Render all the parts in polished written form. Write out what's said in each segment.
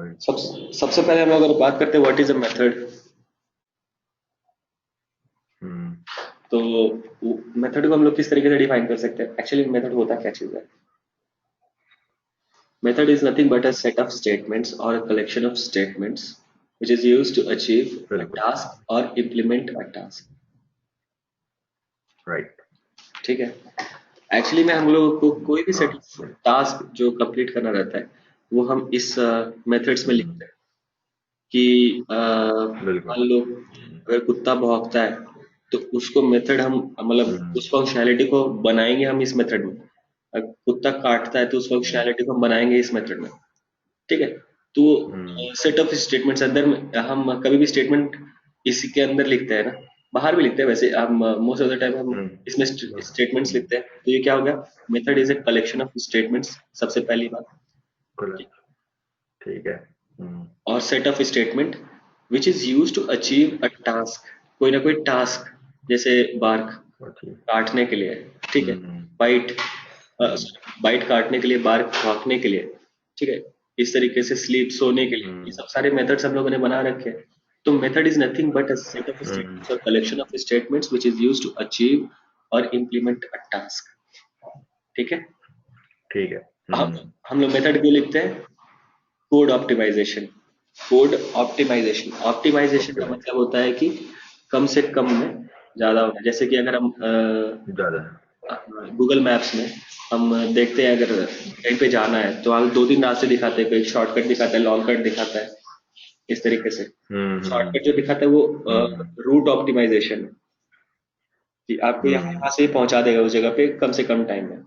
Point. सबसे पहले हम लोग अगर बात करते हैं व्हाट इज अ मेथड, हम्म। तो मेथड को हम लोग किस तरीके से डिफाइन कर सकते हैं? एक्चुअली मेथड होता क्या चीज है? Method is nothing but a set of statements or a collection of statements which is used to achieve a बिल्कुल। task or implement a task. Right. ठीक है। एक्चुअली में हम लोगों को कोई भी सेट हाँ। टास्क जो कंप्लीट करना रहता है वो हम इस मेथड्स में हम्म। लिखते हैं कि बिल्कुल। मान लो अगर कुत्ता भौंकता है तो उसको मेथड हम मतलब हम्म। उस फंक्शनैलिटी को बनाएंगे हम इस मेथड में। अगर कुत्ता काटता है तो उस हम्म। फंक्शनैलिटी को हम बनाएंगे इस मेथड में। ठीक है। तो हम्म। सेट ऑफ स्टेटमेंट्स अंदर में हम कभी भी स्टेटमेंट इसी के अंदर लिखते हैं ना, बाहर भी लिखते हैं वैसे हम मोस्ट ऑफ द टाइम हम इसमें स्टेटमेंट्स हम्म। लिखते हैं। तो ये क्या हो गया? Method is a collection of statements, सबसे पहली बात। बिल्कुल। ठीक है। हम्म। और set of statement which is use to achieve a task, कोई ना कोई टास्क, जैसे बार्क और ठीक। काटने के लिए, ठीक है, हम्म। बाइट हम्म। बाइट काटने के लिए, बार्क भागने के लिए, ठीक है, इस तरीके से स्लीप सोने के लिए, ये हम्म। सब सारे मेथड्स हम लोगों ने बना रखे हैं। तो method is nothing but a set of hmm. Statements or collection of statements which is use to achieve or implement a task. ठीक है। ठीक है। हम हम्म। हम लोग मेथड क्यों लिखते हैं? Code optimization. Code optimization, optimization का ऑप्टिमाइज। मतलब होता है कि कम से कम में ज्यादा होना। जैसे कि अगर हम ज्यादा। गूगल मैप्स में हम देखते हैं अगर कहीं पे जाना है तो वहाँ दो तीन रास्ते दिखाते हैं, कोई शॉर्टकट दिखाता है, लॉन्ग कट दिखाता है, इस तरीके से। हम्म। हम्म। शॉर्टकट जो दिखाता है वो हम्म। रूट ऑप्टिमाइजेशन है कि आपको यहाँ हम्म। से ही पहुंचा देगा उस जगह पे कम से कम टाइम में।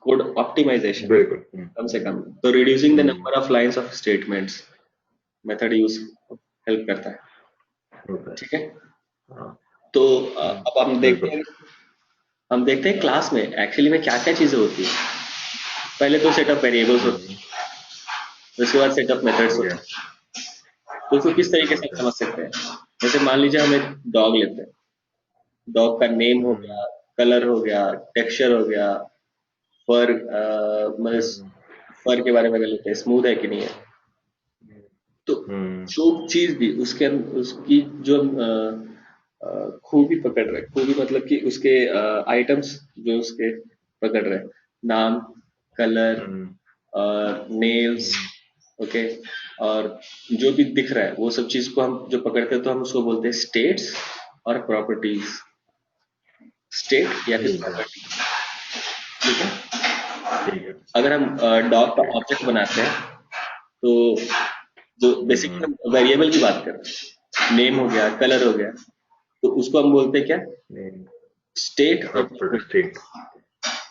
कोड ऑप्टिमाइजेशन बिल्कुल। कम से कम। तो reducing the hmm. Number of lines of statements method use help करता है। होता है। ठीक है। हाँ। तो हम्म। अब बिल्कुल। हम देखते हैं क्लास में एक्चुअली में क्या क्या चीजें होती है। पहले तो सेट ऑफ वेरिएबल्स होते हम्म। हैं, उसके बाद सेट ऑफ मेथड्स ठीक है। होते हैं। तो उसको किस तरीके से होता हम है। समझ सकते हैं? जैसे मान लीजिए हम एक डॉग लेते हैं। डॉग का नेम हो हम्म। गया, कलर हो गया, टेक्सचर हो गया, फर, मतलब हम्म। फर के बारे में अगर लेते हैं स्मूथ है कि नहीं है। तो हम्म। जो चीज भी उसके उसकी जो खूबी पकड़ रहे, खूबी मतलब कि उसके आइटम्स जो उसके पकड़ रहे, नाम, कलर हम्म। और नेल्स, हम्म। ओके, और जो भी दिख रहा है वो सब चीज को हम जो पकड़ते हैं तो हम उसको बोलते हैं स्टेट्स और प्रॉपर्टीज। स्टेट या फिर ठीक है। प्रॉपर्टी। ठीक है। ठीक है। अगर हम डॉग का स्टेट। ऑब्जेक्ट बनाते हैं तो जो बेसिकली हम्म। हम वेरिएबल की बात कर रहे हैं, नेम हो गया, कलर हो गया, तो उसको हम बोलते हैं क्या? नेम। स्टेट और प्रॉपर प्रॉपर्टी। स्टेट।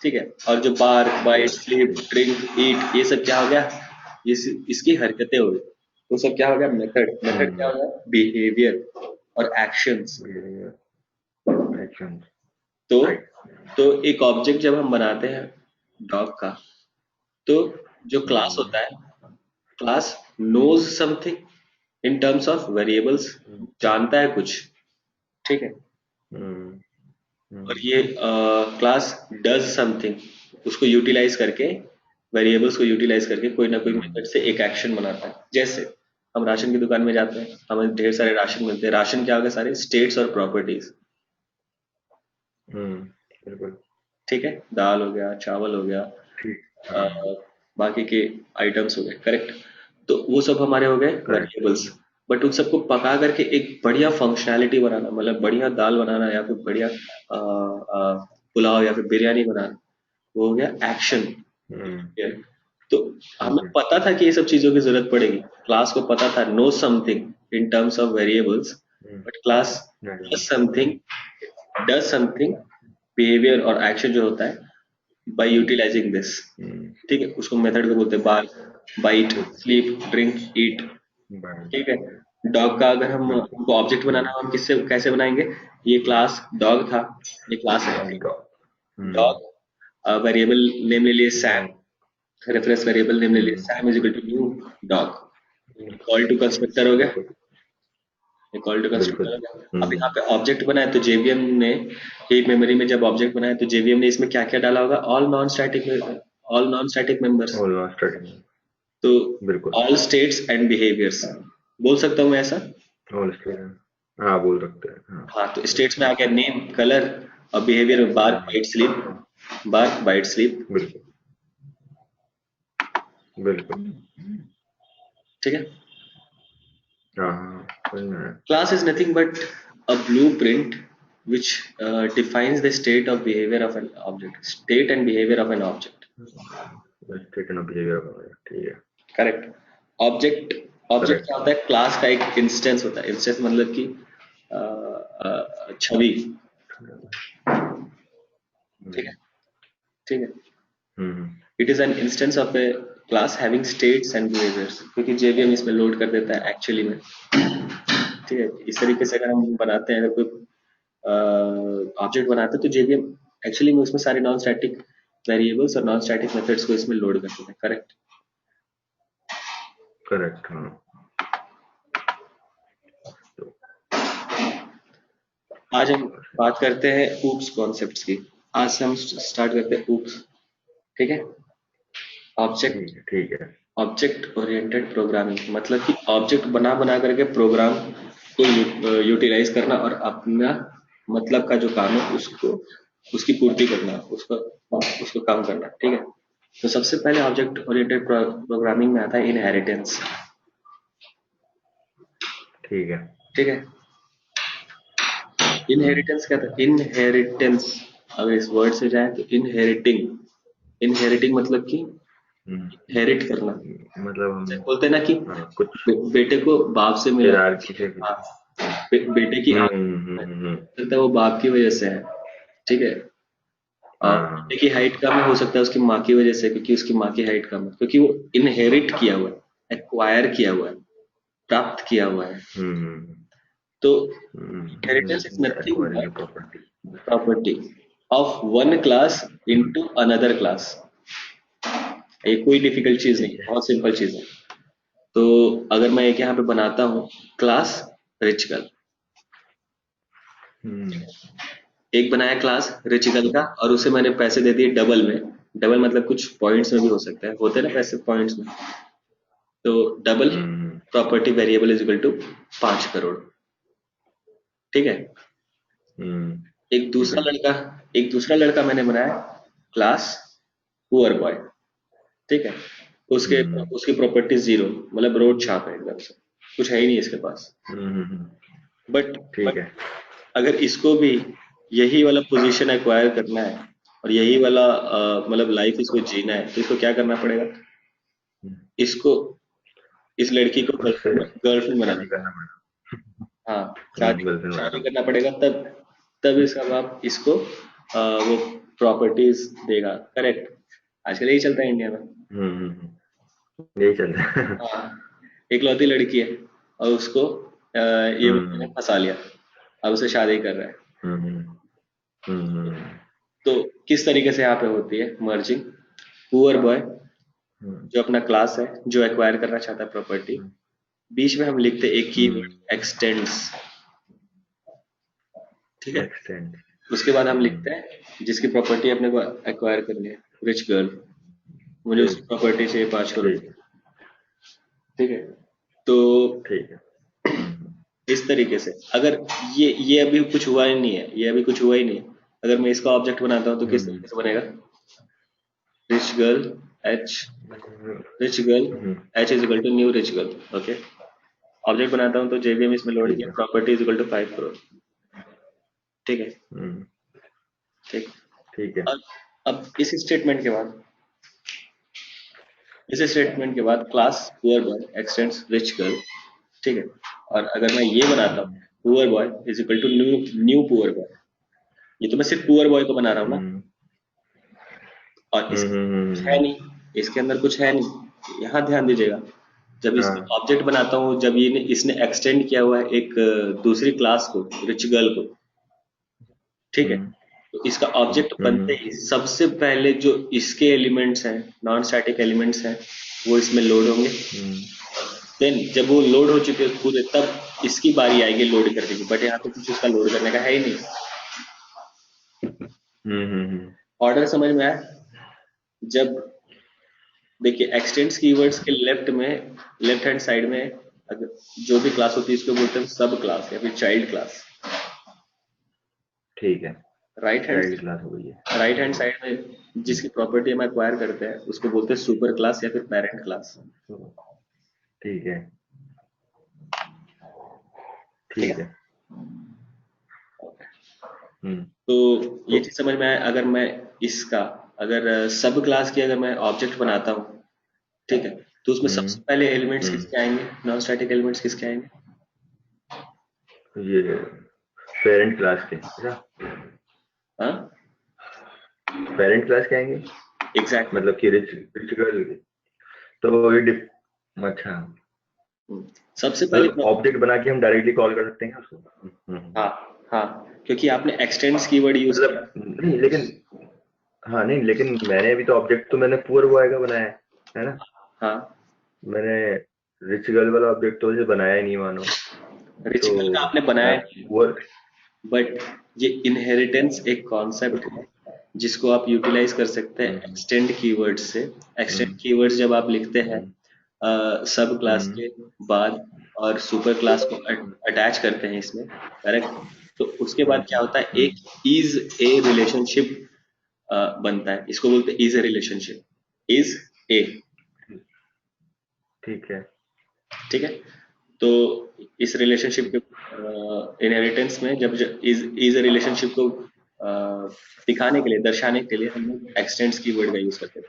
ठीक है। और जो bark, bite, state. Sleep, state. Drink, eat, ये सब क्या हो गया? इसकी हरकतें हो गई। तो सब क्या हो गया? मेथड। मेथड क्या हम्म। हो गया? बिहेवियर और एक्शंस। एक्शन। तो राइट। तो एक ऑब्जेक्ट जब हम बनाते हैं डॉग का, तो जो क्लास हम्म। होता है, class knows something in terms of variables, जानता है कुछ। ठीक है। हम्म। और हम्म। ये क्लास डज समथिंग, उसको यूटिलाइज करके, वेरिएबल्स को यूटिलाइज करके कोई ना कोई हम्म। मेथड से एक एक्शन बनाता है। जैसे हम राशन की दुकान में जाते हैं, हमें ढेर सारे राशन मिलते हैं। राशन क्या होगा? सारे स्टेट्स और प्रॉपर्टीज। हम्म। बिल्कुल। ठीक है। दाल हो गया, चावल हो गया, ठीक। अ, हाँ। बाकी के आइटम्स हो गए, करेक्ट। तो वो सब हमारे हो गए करेक्ट। वेरिएबल्स। बट उन सबको पका करके एक बढ़िया फंक्शनैलिटी बनाना, मतलब बढ़िया दाल बनाना या फिर बढ़िया पुलाव या फिर बिरयानी बनाना, वो हो गया एक्शन। हम्म। तो हमें बिल्कुल। पता था कि ये सब चीजों की जरूरत पड़ेगी। क्लास को पता था know something in terms of variables, hmm. But class does something, does something, behaviour और एक्शन जो होता है बाय यूटिलाइजिंग दिस। हम्म। ठीक है। उसको मेथड को बोलते हैं बार, बाइट, गुड। स्लीप, ड्रिंक, ईट। बाय। ठीक है। डॉग का अगर हम बिल्कुल। हमको ऑब्जेक्ट बनाना हो, हम किससे कैसे बनाएंगे? ये क्लास डॉग था, ये क्लास है dog. Hmm. Dog. Variable name ले लिए Sam, dog. Reference variable name ले लिए hmm. Sam is equal to new dog. Equal to constructor हो गया, बिल्कुल। इक्वल टू कंस्ट्रक्टर बिल्कुल। हो गया। अब हम्म। यहाँ पे ऑब्जेक्ट बनाया तो जेवीएम ने हीप मेमोरी में जब ऑब्जेक्ट बनाया तो जेवीएम ने इसमें क्या क्या डाला होगा? All non static, all non static members. Almost ready. तो बिल्कुल। ऑल स्टेट्स एंड बिहेवियर्स बोल सकता हूँ मैं ऐसा। ऑल स्टूडेंट, हाँ बोल सकते हैं, हाँ। हाँ, तो स्टेट्स में आ गया नेम, कलर, और बिहेवियर में bark, hmm, bite, sleep. Bark, bite, sleep. बिल्कुल बिल्कुल। ठीक है। हाँ हाँ, समझ में आया। Class is nothing but a blueprint which defines the state of behavior of an object. State and behavior of an object. State of behaviour का, ठीक है। Correct. Object ऑब्जेक्ट क्या करेक्ट। होता है? क्लास का एक इंस्टेंस होता है। इंस्टेंस मतलब कि छवि। ठीक है, ठीक है। Hmm, it is an instance of a class having states and behaviours, क्योंकि जेवीएम इसमें लोड कर देता है एक्चुअली में। ठीक है, इस तरीके से अगर हम बनाते हैं, अगर कोई ऑब्जेक्ट बनाते हैं, तो जेवीएम एक्चुअली में उसमें सारे नॉन स्टैटिक वेरिएबल्स और नॉन स्टैटिक मेथड्स को इसमें लोड कर देते हैं। करेक्ट। करेक्ट, हाँ। तो आज हम बात करते हैं ऊप्स कॉन्सेप्ट्स की। आज से हम स्टार्ट करते हैं ऊप्स। ठीक है। ऑब्जेक्ट, ठीक है, ठीक है। ऑब्जेक्ट ओरिएंटेड प्रोग्रामिंग मतलब कि ऑब्जेक्ट बना बना करके प्रोग्राम को यूटिलाइज करना और अपना मतलब का जो काम है उसको, उसकी पूर्ति करना, उसको उसको काम करना। ठीक है। तो सबसे पहले ऑब्जेक्ट ओरिएंटेड प्रोग्रामिंग में आता है इनहेरिटेंस। ठीक है। ठीक है। इनहेरिटेंस क्या था? इनहेरिटेंस, अगर इस वर्ड से जाए तो इनहेरिटिंग। इनहेरिटिंग मतलब कि हम्म, इनहेरिट करना। मतलब जैसे हम, बोलते हैं ना कि हाँ कुछ बेटे को बाप से मिला। हायरार्की से। हाँ, बेटे की आंख में सकता है वो बाप की वजह से है। ठीक है। और बेटे हाँ। की हाइट कम है, हो सकता है उसकी माँ की वजह से, क्योंकि उसकी माँ की हाइट कम है, क्योंकि वो इनहेरिट किया हुआ है, एक्वायर किया हुआ है, प्राप्त किया हुआ है। हम्म तो inheritance is nothing acquiring A but property. Property of one class into another class. ये कोई डिफिकल्ट चीज नहीं ठीक है, है। बहुत सिंपल चीज है। तो अगर मैं एक यहाँ पे बनाता हूँ क्लास रिच गर्ल, हम्म एक बनाया क्लास रिच गर्ल का, और उसे मैंने पैसे दे दिए डबल में। डबल मतलब कुछ पॉइंट्स में भी हो सकता है, होते हैं ना पैसे पॉइंट्स में। तो double hmm property variable is equal to 5 crore. ठीक है। एक दूसरा बिल्कुल। लड़का, एक दूसरा लड़का मैंने बनाया क्लास पुअर बॉय। ठीक है। उसके हम्म उसकी प्रॉपर्टी जीरो, मतलब रोड छाप है एकदम से, कुछ है ही नहीं इसके पास। हम्म बट ठीक है। अगर इसको भी यही वाला पोजीशन एक्वायर करना है और यही वाला मतलब लाइफ इसको जीना है, तो इसको क्या करना पड़ेगा? हम्म, इसको, इस लड़की को इसको उससे गर्लफ्रेंड बनाना शादी पड़ेगा। करना पड़ेगा। हाँ, शादी, गर्लफ्रेंड शादी बनाना करना पड़ेगा, तब तब इसका बाप इसको वो प्रॉपर्टीज देगा। करेक्ट। आजकल यही चलता है इंडिया में। यही चल रहा है। हाँ, इकलौती लड़की है और उसको ये बंदे ने हम्म फंसा लिया, अब उसे शादी कर रहा है। हम्म हम्म तो किस तरीके से यहाँ पे होती है मर्जिंग? पुअर बॉय हम्म जो अपना क्लास है, जो एक्वायर करना चाहता है प्रॉपर्टी, बीच में हम लिखते हैं एक कीवर्ड एक्सटेंड्स। ठीक है। एक्सटेंड। उसके बाद हम हम्म लिखते हैं जिसकी प्रॉपर्टी अपने को एक्वायर करनी है, रिच गर्ल, मुझे उसकी ठीक प्रॉपर्टी चाहिए 5 करोड़। ठीक है। ठीक है। तो ठीक है। हम्म इस तरीके से अगर ये अभी कुछ हुआ ही नहीं है, ये अभी कुछ हुआ ही नहीं है, अगर मैं इसका ऑब्जेक्ट बनाता हूँ तो किस हम्म तरीके से बनेगा? Rich girl H, rich girl hmm, H is equal to new rich girl. Okay. Object बनाता हूँ तो जेवीएम इसमें लोड ठीक किया, है। Property is equal to 5 crore. ठीक है। हम्म ठीक। ठीक है। अब इस स्टेटमेंट के बाद, इस स्टेटमेंट के बाद class poor boy extends rich girl. ठीक है। और अगर मैं ये बनाता हूँ hmm poor boy is equal to new new poor boy, ये तो मैं सिर्फ पुअर बॉय को बना रहा हूँ ना, हम्म और इसके अंदर कुछ है नहीं, इसके अंदर कुछ है नहीं। यहाँ ध्यान दीजिएगा, जब इसका हाँ। ऑब्जेक्ट बनाता हूँ, जब ये इसने एक्सटेंड किया हुआ है एक दूसरी क्लास को, रिच गर्ल को। ठीक है। हम्म तो इसका ऑब्जेक्ट बनते हम्म ही सबसे पहले जो इसके एलिमेंट्स हैं, नॉन स्टैटिक एलिमेंट्स हैं, वो इसमें लोड होंगे। हम्म देन जब वो लोड हो चुके हैं पूरे, तब इसकी बारी आएगी लोड करने की, बट यहाँ पे कुछ उसका लोड करने का है ही नहीं। हम्म हम्म ऑर्डर समझ में आया? जब देखिए एक्सटेंड्स कीवर्ड्स के लेफ्ट हैंड साइड में अगर जो भी क्लास होती है इसको बोलते हैं सब क्लास या फिर चाइल्ड क्लास। ठीक है, राइट हैंड चाइल्ड क्लास हो गई है। राइट हैंड साइड में जिसकी प्रॉपर्टी हम एक्वायर करते हैं उसको बोलते हैं सुपर क्लास या फिर पेरेंट क्लास। तो ठीक है, ठीक ठीक है। है। हम्म। तो ये तो चीज समझ में आया। अगर मैं इसका अगर सब क्लास की अगर मैं ऑब्जेक्ट बनाता हूँ, ठीक है, तो उसमें हम्म सबसे पहले एलिमेंट्स हम्म किसके आएंगे? नॉन स्टैटिक एलिमेंट्स किसके आएंगे? ये पेरेंट क्लास के, अच्छा, हाँ, पेरेंट क्लास के आएंगे, एग्जैक्टली। मतलब कि रिच गर्ल के। तो ये अच्छा, सबसे पहले मतलब ऑब्जेक्ट बना के हम डायरेक्टली कॉल कर सकते हैं उसको। हाँ, हाँ, क्योंकि आपने एक्सटेंड्स कीवर्ड यूज किया। मतलब नहीं लेकिन, हाँ नहीं लेकिन मैंने अभी तो ऑब्जेक्ट तो मैंने पुअर बॉय का बनाया है ना। हाँ, मैंने रिच गर्ल वाला ऑब्जेक्ट तो वैसे बनाया ही नहीं मानो। तो रिचुअल का आपने मैं बनाया, पुअर। बट ये इनहेरिटेंस एक कॉन्सेप्ट है जिसको आप यूटिलाइज कर सकते हैं हम्म एक्सटेंड कीवर्ड से। एक्सटेंड हम्म कीवर्ड्स जब आप लिखते हैं हम्म सब क्लास हम्म के बाद और सुपर क्लास को अटैच करते हैं इसमें, करेक्ट? तो उसके बाद क्या होता है, हम्म, एक इज ए रिलेशनशिप बनता है। इसको बोलते हैं is a relationship, is a. ठीक है। ठीक है। तो इस रिलेशनशिप के इनहेरिटेंस में जब इज ए रिलेशनशिप को दिखाने के लिए, दर्शाने के लिए हम लोग एक्सटेंड्स कीवर्ड का यूज करते हैं।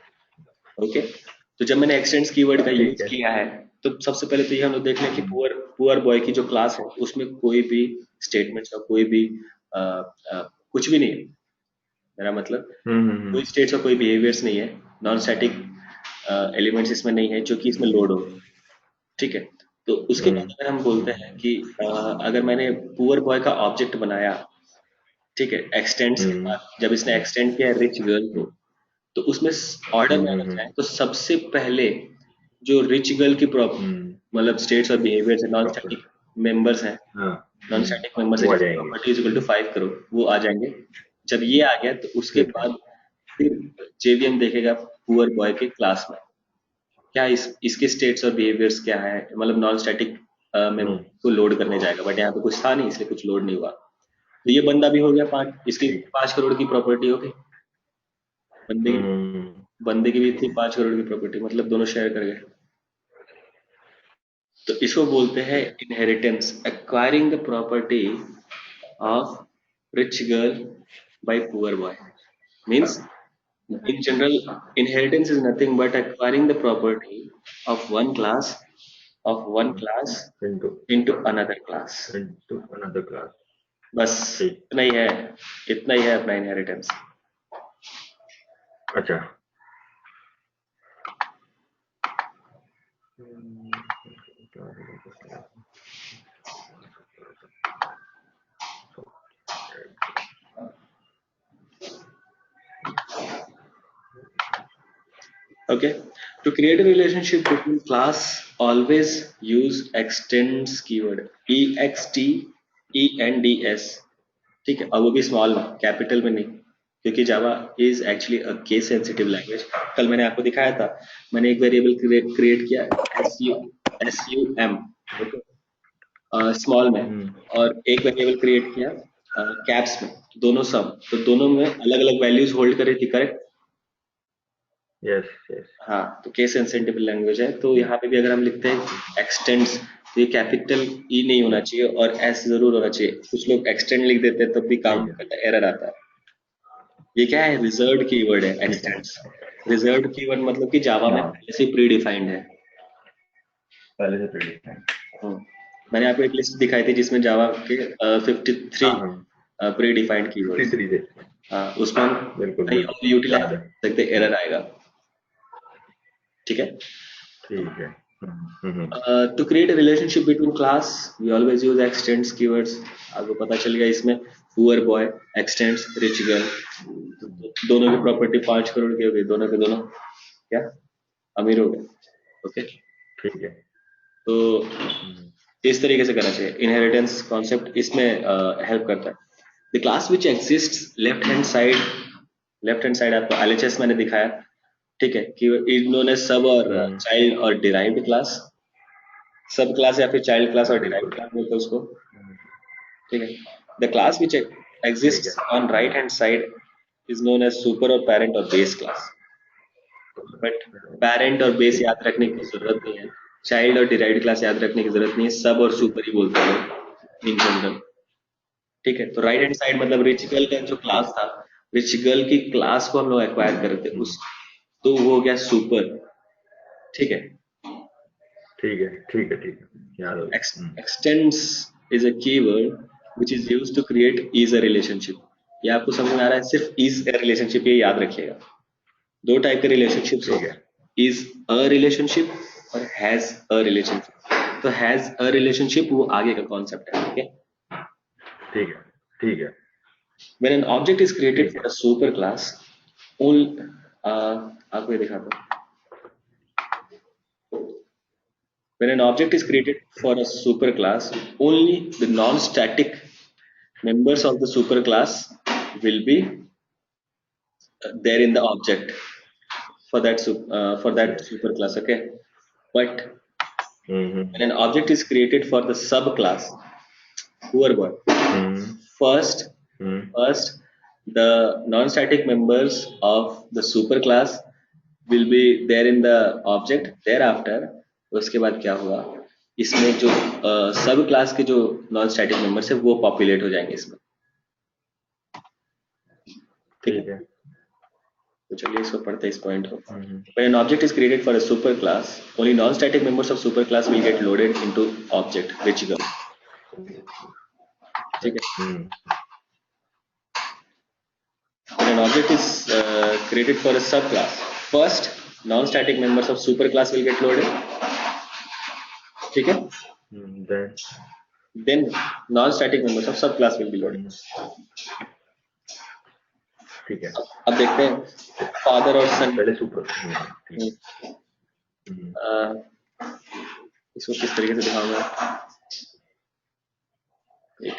ओके। तो जब मैंने एक्सटेंड्स कीवर्ड का ठीक यूज है। किया है, तो सबसे पहले तो ये हम लोग देख लें कि हम्म पुअर पुअर बॉय की जो क्लास है उसमें कोई भी स्टेटमेंट्स और कोई भी कुछ भी नहीं है। मेरा मतलब कोई हम्म। स्टेट्स और कोई बिहेवियर्स नहीं है। नॉन स्टैटिक एलिमेंट्स इसमें नहीं है जो कि इसमें लोड हो। ठीक है। तो उसके बाद अगर हम बोलते हैं कि अगर मैंने पुअर बॉय का ऑब्जेक्ट बनाया, ठीक है, एक्सटेंड्स के हम्म बाद जब इसने एक्सटेंड किया रिच गर्ल को, तो उसमें ऑर्डर में अगर हम्म जाए तो सबसे पहले जो रिच गर्ल की हम्म, मतलब स्टेट्स और बिहेवियर्स है, नॉन प्रॉपर। स्टैटिक मेंबर्स हैं, हाँ। नॉन स्टैटिक मेंबर्स है, वो आ जैसे जाएंगे। Property is equal to 5 crore, वो आ जाएंगे। जब ये आ गया तो उसके ठीक है। बाद फिर जेवीएम देखेगा पुअर बॉय के क्लास में क्या इसके स्टेट्स और बिहेवियर्स क्या है, मतलब नॉन स्टैटिक मेंबर हम्म को लोड करने जाएगा, बट यहाँ पे कुछ था नहीं इसलिए कुछ लोड नहीं हुआ। तो ये बंदा भी हो गया 5, इसकी ठीक। 5 करोड़ की प्रॉपर्टी हो गई। बंदे हम्म बंदे की भी थी 5 करोड़ की प्रॉपर्टी, मतलब दोनों शेयर कर गए। तो इसको बोलते हैं inheritance, acquiring the property of rich girl bye poor boy. Means in general, inheritance is nothing but acquiring the property of one class into into another class। Into another class. बस ठीक। इतना ही है, इतना ही है अपना इनहेरिटेंस। अच्छा। Okay, to create a relationship between class, always use extends keyword, EXTENDS। ठीक है, और वो भी स्मॉल में, कैपिटल में नहीं, क्योंकि Java is actually a case sensitive language. कल मैंने आपको दिखाया था, मैंने एक वेरिएबल क्रिएट किया SUM, ओके, स्मॉल में, हम्म और एक वेरिएबल क्रिएट किया कैप्स में, दोनों सम, तो दोनों में अलग अलग वैल्यूज होल्ड कर रही थी, करेक्ट? Yes yes. हाँ, तो केस सेंसिटिव लैंग्वेज है, तो यहाँ पे भी अगर हम लिखते हैं एक्सटेंड्स, तो ये कैपिटल ई नहीं होना चाहिए और एस जरूर होना चाहिए। कुछ लोग एक्सटेंड लिख देते हैं तब भी काम ठीक है। करता है, एरर आता है। ये क्या है, रिजर्व्ड कीवर्ड है ठीक है। एक्सटेंड्स। रिजर्व्ड कीवर्ड मतलब कि जावा में हाँ, पहले से प्री डिफाइंड है। पहले से प्रेडिक्ट है। हम्म, मैंने आपको एक लिस्ट दिखाई थी जिसमें जावा के 53 हाँ हाँ, प्री डिफाइंड कीवर्ड्स। 53 थे। हाँ, उसमें हम बिल्कुल कहीं और बिल्कुल यूटिलाइज याद है। कर सकते, एरर आएगा। ठीक है। ठीक है। हम्म। To create a relationship between class, we always use extends keywords। आपको पता चल गया इसमें poor boy extends rich girl, दोनों की प्रॉपर्टी 5 करोड़ की हो गई, दोनों के दोनों क्या अमीर हो गए। ओके। ठीक है। तो हम्म इस तरीके से करना चाहिए। इनहेरिटेंस कॉन्सेप्ट इसमें हेल्प करता है। The class which exist left hand side, left hand side आपको LHS मैंने दिखाया, ठीक है, कि इज नोन एज सब और चाइल्ड और डिराइव्ड क्लास, सब क्लास या फिर चाइल्ड क्लास और डिराइव्ड बिल्कुल। क्लास बोलते हैं उसको। ठीक है, द क्लास विच ठीक है। Exist on right hand side is known as super और पेरेंट और बेस क्लास। बट पेरेंट और बेस याद रखने की जरूरत नहीं है, चाइल्ड और डिराइव्ड क्लास याद रखने की जरूरत नहीं है, सब और सुपर ही बोलते हैं इन जनरल। ठीक है, तो राइट हैंड साइड मतलब रिच गर्ल का जो क्लास था, रिच गर्ल की क्लास को हम लोग एक्वायर कर रहे थे उस, तो वो हो गया सुपर। ठीक है, ठीक है। ठीक है। ठीक है, याद हो गया। extends is a keyword which is used to create is a relationship। ये आपको समझ में आ रहा है, सिर्फ is a relationship ये याद रखिएगा। दो टाइप के रिलेशनशिप्स ठीक होते है। हैं, is a relationship और has a relationship। तो has a relationship वो आगे का कॉन्सेप्ट है। ठीक है, ठीक है। ठीक है। when an object is created ठीक for है। a super class all आपको ये दिखाता हूँ। When an object is created for a superclass, only the non-static members of the superclass will be there in the object for that yes. superclass. Okay, but when hmm. an object is created for the subclass, poor boy, hmm. first hmm. first the non-static members of the superclass will be there in the object, thereafter उसके बाद क्या हुआ, इसमें जो सब class के जो non static members है वो पॉपुलेट हो जाएंगे इसमें। ठीक है, ठीक है। तो चलिए इसको पढ़ते हैं इस पॉइंट को। हम्म। When an object is created for a superclass, only non-static members of superclass will get loaded into object which go। ठीक है, हम्म। when an object is created for a subclass, first non-static members of superclass will get loaded। ठीक है, then. then non-static members of subclass will be loaded। ठीक है। अब देखते हैं father और सन। पहले सुपर। इसको किस तरीके से दिखाऊंगा, एक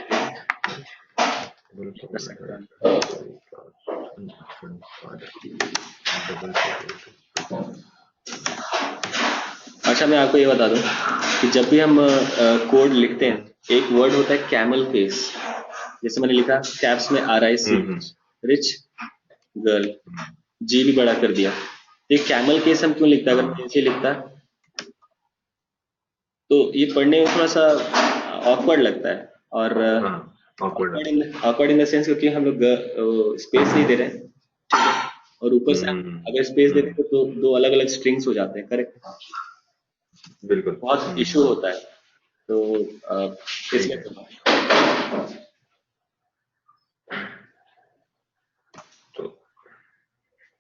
कर सकता हूँ। अच्छा, मैं आपको ये बता दूं कि जब भी हम कोड लिखते हैं, एक वर्ड होता है कैमल केस। जैसे मैंने लिखा कैप्स में RIC, रिच गर्ल, जी भी बड़ा कर दिया। ये कैमल केस हम क्यों लिखता है? अगर ऐसे लिखता तो ये पढ़ने में थोड़ा सा ऑकवर्ड लगता है, और ऑकवर्ड इन द सेंस क्योंकि हम लोग स्पेस नहीं दे रहे हैं, ठीक है? और ऊपर से अगर स्पेस देते तो दो अलग अलग स्ट्रिंग्स हो जाते हैं, करेक्ट? बिल्कुल बहुत इशू होता है, तो इसलिए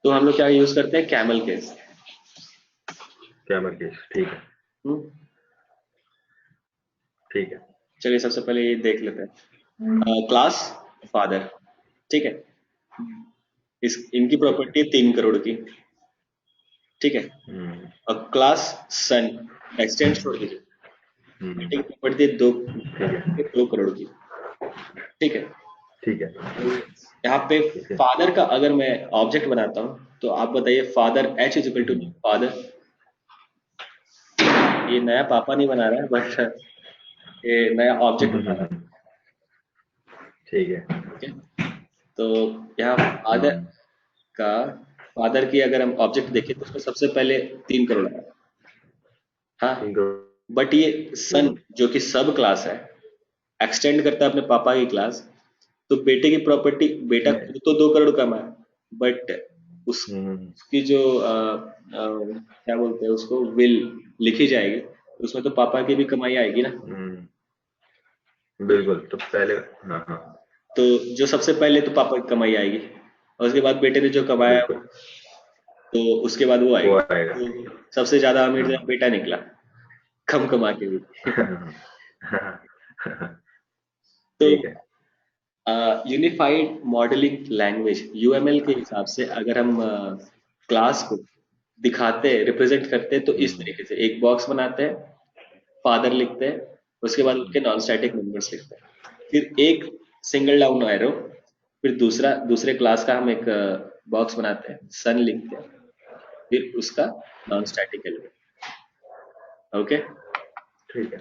तो हम लोग क्या यूज करते हैं, कैमल केस। कैमल केस, ठीक है। ठीक है, चलिए सबसे पहले ये देख लेते हैं। क्लास फादर, ठीक है, इनकी प्रॉपर्टी है 3 करोड़ की। ठीक है, और क्लास सन एक्सटेंड छोड़ दीजिए, बेटे की प्रॉपर्टी है 2 करोड़ की। ठीक है, ठीक है। यहाँ पे फादर का अगर मैं ऑब्जेक्ट बनाता हूँ तो आप बताइए father H is equal to father. ये नया पापा नहीं बना रहा है, बट ये नया ऑब्जेक्ट बना रहा है। ठीक है। तो यहाँ फादर की अगर हम ऑब्जेक्ट देखें तो उसमें सबसे पहले 3 करोड़ है। हाँ, बट ये सन जो कि सब क्लास है, एक्सटेंड करता है अपने पापा की क्लास, तो बेटे की प्रॉपर्टी, बेटा खुद तो 2 करोड़ कमाए, बट उसकी जो क्या बोलते हैं उसको, विल लिखी जाएगी, तो उसमें तो पापा की भी कमाई आएगी ना। बिल्कुल, तो पहले तो जो सबसे पहले तो पापा की कमाई आएगी, और उसके बाद बेटे ने जो कमाया तो उसके बाद वो आएगा। तो सबसे ज्यादा अमीर बेटा निकला, कम कमा के भी। तो यूनिफाइड मॉडलिंग लैंग्वेज UML के हिसाब से अगर हम क्लास को दिखाते हैं, रिप्रेजेंट करते हैं, तो इस तरीके से एक बॉक्स बनाते हैं, फादर लिखते हैं, उसके बाद उनके नॉन स्टैटिक मेंबर्स लिखते हैं, फिर एक सिंगल डाउन एरो, फिर दूसरे क्लास का हम एक बॉक्स बनाते हैं, सन लिखते हैं, फिर उसका नॉन स्टैटिक एलिमेंट। ओके, ठीक है,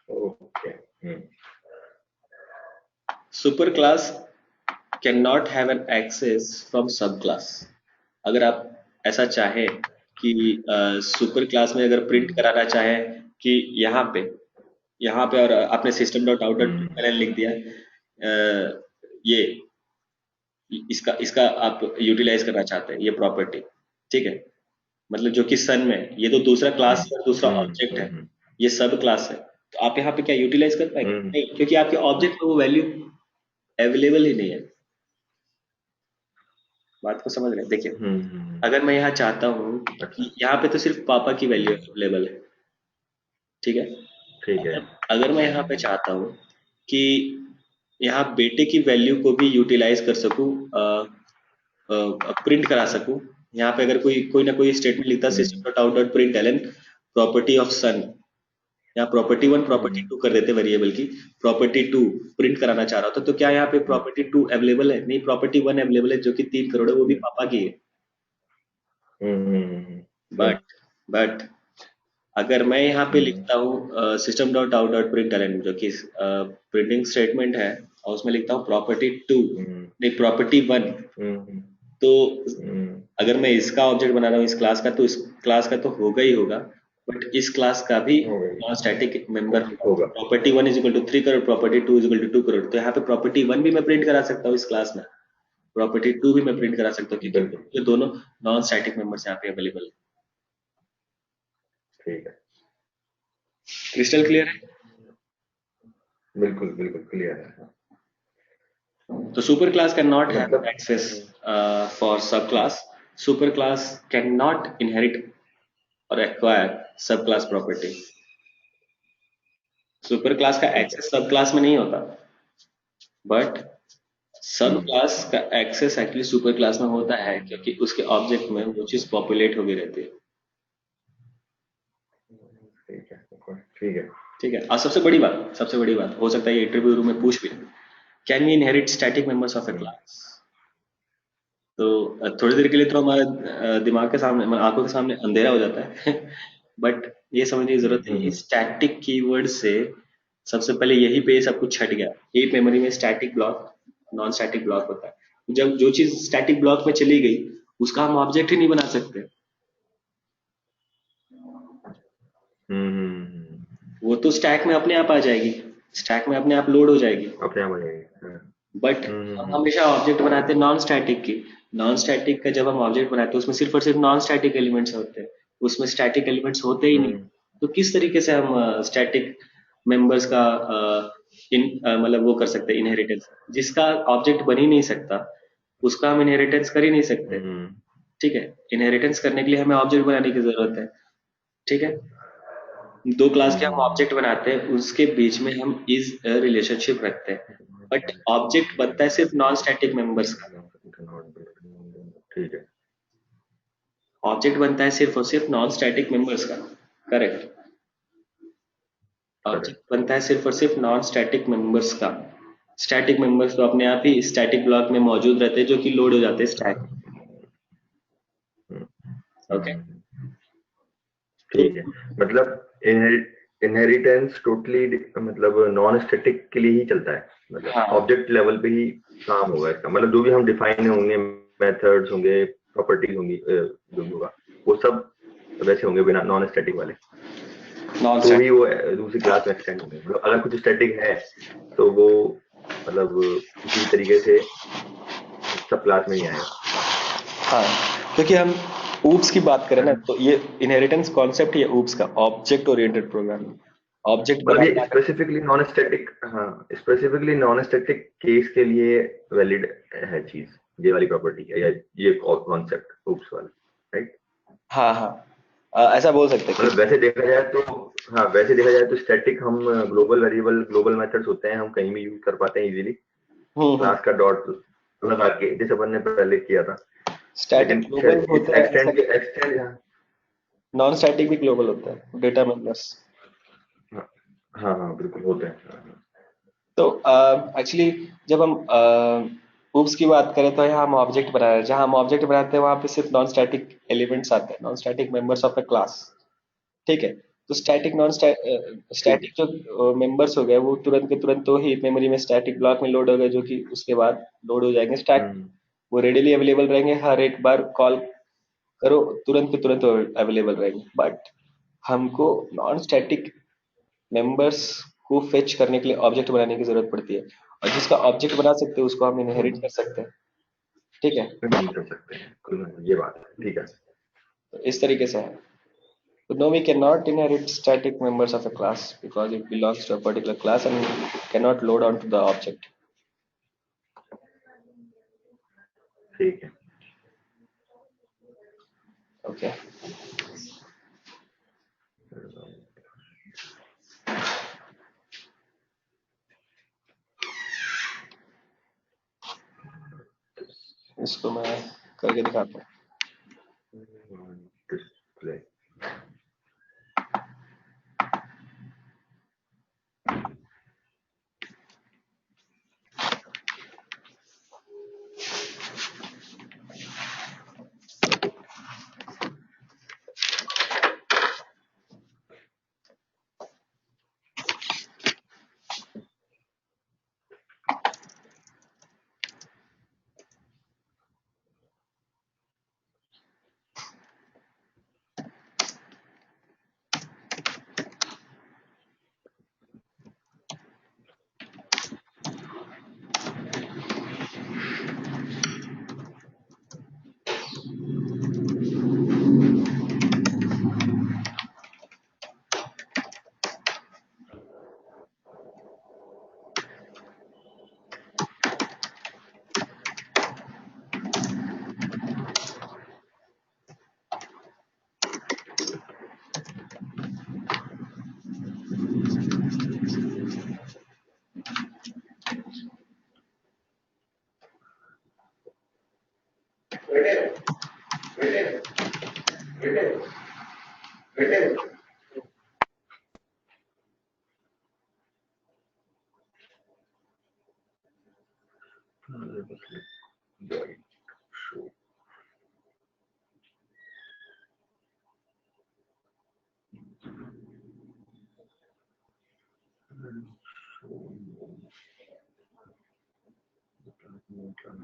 okay. Super class can not have an access from sub class. अगर आप ऐसा चाहे कि सुपर क्लास में अगर प्रिंट कराना चाहे कि यहाँ पे और आपने system dot out dot print लिख दिया, ये इसका इसका आप यूटिलाइज करना चाहते हैं ये प्रॉपर्टी, ठीक है, मतलब जो कि सन में ये तो दूसरा क्लास है और दूसरा ऑब्जेक्ट है, ये सब क्लास है, तो आप यहाँ पे क्या यूटिलाइज कर पाएंगे? नहीं, क्योंकि आपके ऑब्जेक्ट में वो वैल्यू अवेलेबल ही नहीं है। बात को समझ रहे हैं? देखिए, अगर मैं यहाँ चाहता हूँ कि यहाँ पे तो सिर्फ पापा की वैल्यू अवेलेबल है, ठीक है, ठीक है। अगर मैं यहाँ पे चाहता हूँ कि यहाँ बेटे की वैल्यू को भी यूटिलाइज कर सकूँ, प्रिंट करा सकूँ, यहाँ पे अगर कोई ना कोई स्टेटमेंट लिखता system dot out dot println property of son, यहाँ प्रॉपर्टी 1 प्रॉपर्टी 2 कर देते वेरिएबल की, प्रॉपर्टी 2 प्रिंट कराना चाह रहा होता, तो क्या यहाँ पे प्रॉपर्टी 2 अवेलेबल है? नहीं, प्रॉपर्टी 1 अवेलेबल है जो कि 3 करोड़ है, वो भी पापा की है। बट अगर मैं यहाँ पे लिखता हूँ system dot out dot println जो कि प्रिंटिंग स्टेटमेंट है, और उसमें लिखता हूँ प्रॉपर्टी 2 नहीं प्रॉपर्टी 1, तो अगर मैं इसका ऑब्जेक्ट बना रहा हूँ इस क्लास का, तो इस क्लास का तो होगा ही होगा, बट इस क्लास का भी नॉन स्टैटिक मेंबर होगा। Property 1 is equal to 3 crore, property 2 is equal to 2 crore, तो यहाँ पे प्रॉपर्टी 1 भी मैं प्रिंट करा सकता हूँ इस क्लास में, प्रॉपर्टी 2 भी मैं प्रिंट करा सकता हूँ, क्योंकि ये दोनों नॉन स्टैटिक मेंबर्स यहाँ पे अवेलेबल है। ठीक है, क्रिस्टल क्लियर है? बिल्कुल बिल्कुल क्लियर है। तो super class can not have access for sub class, super class can not inherit or acquire sub class property. Super class का एक्सेस सब क्लास में नहीं होता, बट सब क्लास का एक्सेस एक्चुअली सुपर क्लास में होता है, क्योंकि उसके ऑब्जेक्ट में वो चीज पॉपुलेट होगी रहती है। ठीक है, ठीक है, ठीक है, और सबसे बड़ी बात हो सकता है ये इंटरव्यू रूम में पूछ भी, can we inherit static members of a class? तो थोड़ी देर के लिए तो हमारे दिमाग के सामने, आंखों के सामने अंधेरा हो जाता है बट ये समझने की जरूरत है, स्टैटिक कीवर्ड से सबसे पहले यही पे सब कुछ छट गया। एक मेमोरी में static block, non static block होता है, जब जो चीज स्टैटिक ब्लॉक में चली गई उसका हम ऑब्जेक्ट ही नहीं बना सकते। वो तो स्टैक में अपने आप आ जाएगी, स्टैक में अपने आप लोड हो जाएगी, अपने आप आ जाएगी। बट हम हमेशा ऑब्जेक्ट बनाते हैं नॉन स्टैटिक की। नॉन स्टैटिक का जब हम ऑब्जेक्ट बनाते हैं उसमें सिर्फ और सिर्फ नॉन स्टैटिक एलिमेंट्स होते हैं, उसमें स्टैटिक एलिमेंट्स होते ही नहीं। तो किस तरीके से हम स्टैटिक मेंबर्स का मतलब वो कर सकते हैं इनहेरिटेंस? जिसका ऑब्जेक्ट बन ही नहीं सकता उसका हम इनहेरिटेंस कर ही नहीं सकते। ठीक है, इनहेरिटेंस करने के लिए हमें ऑब्जेक्ट बनाने की जरूरत है। ठीक है, दो क्लास के हम ऑब्जेक्ट बनाते हैं, उसके बीच में हम इज रिलेशनशिप रखते हैं, बट ऑब्जेक्ट बनता है सिर्फ नॉन स्टैटिक मेंबर्स का। ठीक है, ऑब्जेक्ट बनता है सिर्फ और सिर्फ नॉन स्टैटिक मेंबर्स का, करेक्ट। ऑब्जेक्ट बनता है सिर्फ और सिर्फ नॉन स्टैटिक मेंबर्स का। स्टैटिक मेंबर्स तो अपने आप ही स्टैटिक ब्लॉक में मौजूद रहते हैं जो कि लोड हो जाते हैं स्टैक। ओके, ठीक है, मतलब इनहेरिटेंस टोटली मतलब नॉन स्टैटिक के लिए ही चलता है, मतलब ऑब्जेक्ट लेवल पे ही काम होगा इसका, मतलब जो भी हम डिफाइन होंगे, मेथड्स होंगे, प्रॉपर्टीज होंगी, जो भी होगा वो सब वैसे होंगे बिना नॉन स्टैटिक वाले, तो ही वो दूसरी क्लास में एक्सटेंड होंगे। मतलब अगर कुछ स्टैटिक है तो वो मतलब किसी तरीके से सब क्लास में ही आएगा। हाँ, क्योंकि हम ऊप्स की बात करें ना, तो ये इनहेरिटेंस कॉन्सेप्ट ही है ऊप्स का, ऑब्जेक्ट ओरिएंटेड प्रोग्रामिंग। ऑब्जेक्ट मतलब ये स्पेसिफिकली नॉन स्टैटिक, हाँ स्पेसिफिकली नॉन स्टैटिक केस के लिए वैलिड है चीज, ये वाली प्रॉपर्टी है, या ये कॉन्सेप्ट ऊप्स वाला, राइट? हाँ हाँ, ऐसा बोल सकते हैं। मतलब वैसे देखा जाए तो, हाँ वैसे देखा जाए तो स्टैटिक हम ग्लोबल वेरिएबल, ग्लोबल मेथड्स होते हैं, हम कहीं भी यूज कर पाते हैं इजीली, क्लास का डॉट लगा के, जैसे अपन ने पहले किया था। स्टैटिक ग्लोबल होता है, एक्सटेंड नॉन स्टैटिक भी ग्लोबल होता है, डेटा मेंबर्स। हाँ हाँ हाँ बिल्कुल होते हैं। तो एक्चुअली जब हम हूप्स की बात करें तो यहाँ हम ऑब्जेक्ट बना रहे हैं, जहाँ हम ऑब्जेक्ट बनाते हैं वहां पे सिर्फ नॉन स्टैटिक एलिमेंट्स आते हैं, non static members of a class. ठीक है, तो स्टैटिक नॉन ठीक स्टैटिक जो मेंबर्स हो गए वो तुरंत के तुरंत तो ही मेमोरी में स्टैटिक ब्लॉक में लोड हो गए, जो कि उसके बाद लोड हो जाएंगे है। स्टैक। वो रेडिली अवेलेबल रहेंगे, हर एक बार कॉल करो तुरंत के तुरंत अवेलेबल रहेंगे। बट हमको नॉन स्टैटिक मेंबर्स को फेच करने के लिए ऑब्जेक्ट बनाने की जरूरत पड़ती है, और जिसका ऑब्जेक्ट बना सकते हैं उसको हम इनहेरिट कर सकते हैं। ठीक है, नहीं कर सकते हैं, कोई बात नहीं, ये बात है, ठीक है। तो इस तरीके से है। So no, we cannot inherit static members of a class because it belongs to a particular class and cannot load onto the object. ठीक है। Okay. इसको मैं करके दिखाता हूँ। डिस्प्ले।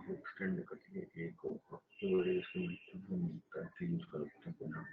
एक्सटेंड करके एक यूज कर सकते हैं।